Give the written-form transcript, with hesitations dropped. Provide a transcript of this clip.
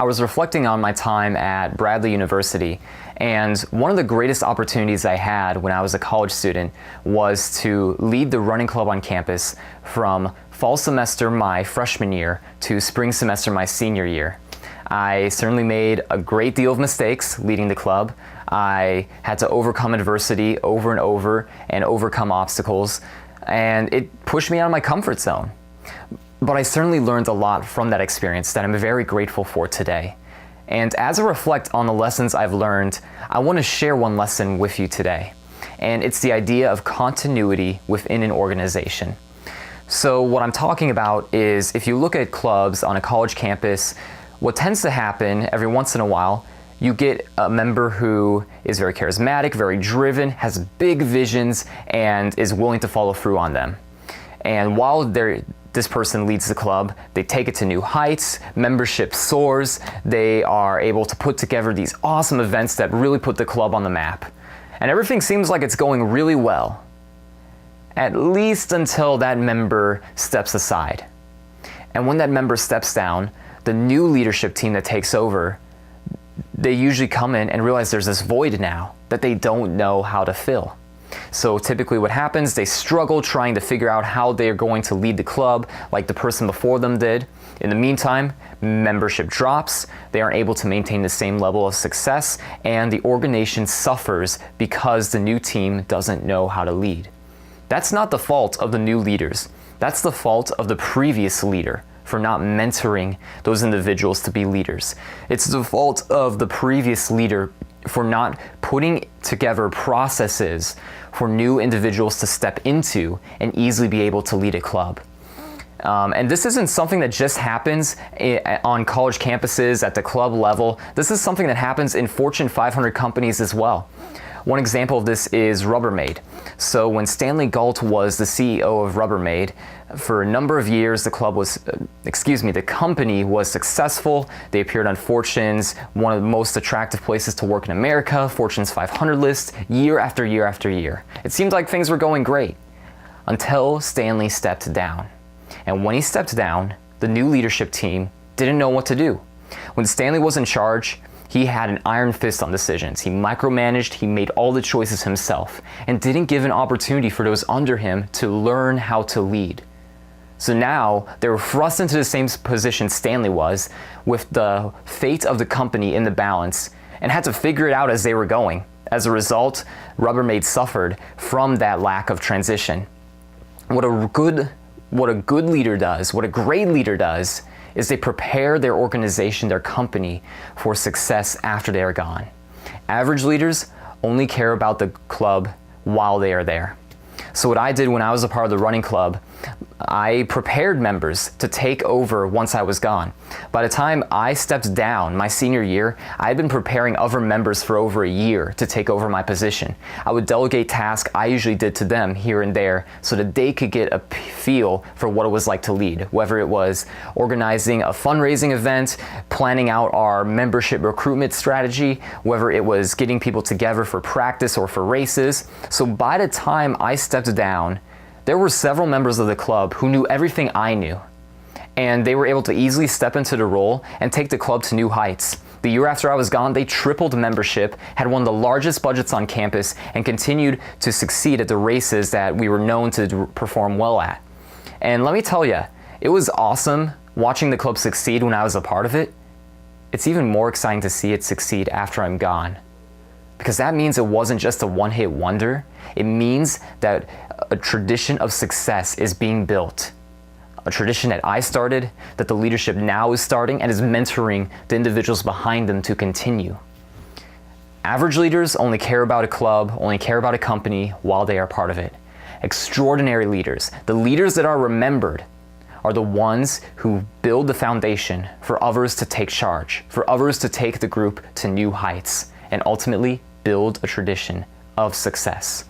I was reflecting on my time at Bradley University, and one of the greatest opportunities I had when I was a college student was to lead the running club on campus from fall semester my freshman year to spring semester my senior year. I certainly made a great deal of mistakes leading the club. I had to overcome adversity over and over and overcome obstacles, and it pushed me out of my comfort zone. But I certainly learned a lot from that experience that I'm very grateful for today. And as I reflect on the lessons I've learned, I want to share one lesson with you today. And it's the idea of continuity within an organization. So what I'm talking about is, if you look at clubs on a college campus, what tends to happen every once in a while, you get a member who is very charismatic, very driven, has big visions, and is willing to follow through on them. And while this person leads the club, they take it to new heights, membership soars, they are able to put together these awesome events that really put the club on the map. And everything seems like it's going really well, at least until that member steps aside. And when that member steps down, the new leadership team that takes over, they usually come in and realize there's this void now that they don't know how to fill. So typically what happens, they struggle trying to figure out how they're going to lead the club like the person before them did. In the meantime, membership drops, they aren't able to maintain the same level of success, and the organization suffers because the new team doesn't know how to lead. That's not the fault of the new leaders. That's the fault of the previous leader for not mentoring those individuals to be leaders. It's the fault of the previous leader for not putting together processes for new individuals to step into and easily be able to lead a club. And this isn't something that just happens on college campuses at the club level. This is something that happens in Fortune 500 companies as well. One example of this is Rubbermaid. So when Stanley Galt was the CEO of Rubbermaid, for a number of years, the company was successful. They appeared on Fortune's one of the most attractive places to work in America, Fortune's 500 list, year after year after year. It seemed like things were going great until Stanley stepped down. And when he stepped down, the new leadership team didn't know what to do. When Stanley was in charge, he had an iron fist on decisions. He micromanaged, he made all the choices himself, and didn't give an opportunity for those under him to learn how to lead. So now they were thrust into the same position Stanley was, with the fate of the company in the balance, and had to figure it out as they were going. As a result, Rubbermaid suffered from that lack of transition. What a good leader does, what a great leader does, is they prepare their organization, their company, for success after they are gone. Average leaders only care about the club while they are there. So what I did when I was a part of the running club, I prepared members to take over once I was gone. By the time I stepped down my senior year, I had been preparing other members for over a year to take over my position. I would delegate tasks I usually did to them here and there so that they could get a feel for what it was like to lead, whether it was organizing a fundraising event, planning out our membership recruitment strategy, whether it was getting people together for practice or for races. So by the time I stepped down, there were several members of the club who knew everything I knew, and they were able to easily step into the role and take the club to new heights. The year after I was gone, they tripled membership, had one of the largest budgets on campus, and continued to succeed at the races that we were known to perform well at. And let me tell you, it was awesome watching the club succeed when I was a part of it. It's even more exciting to see it succeed after I'm gone, because that means it wasn't just a one-hit wonder. It means that a tradition of success is being built. A tradition that I started, that the leadership now is starting and is mentoring the individuals behind them to continue. Average leaders only care about a club, only care about a company while they are part of it. Extraordinary leaders, the leaders that are remembered, are the ones who build the foundation for others to take charge, for others to take the group to new heights, and ultimately build a tradition of success.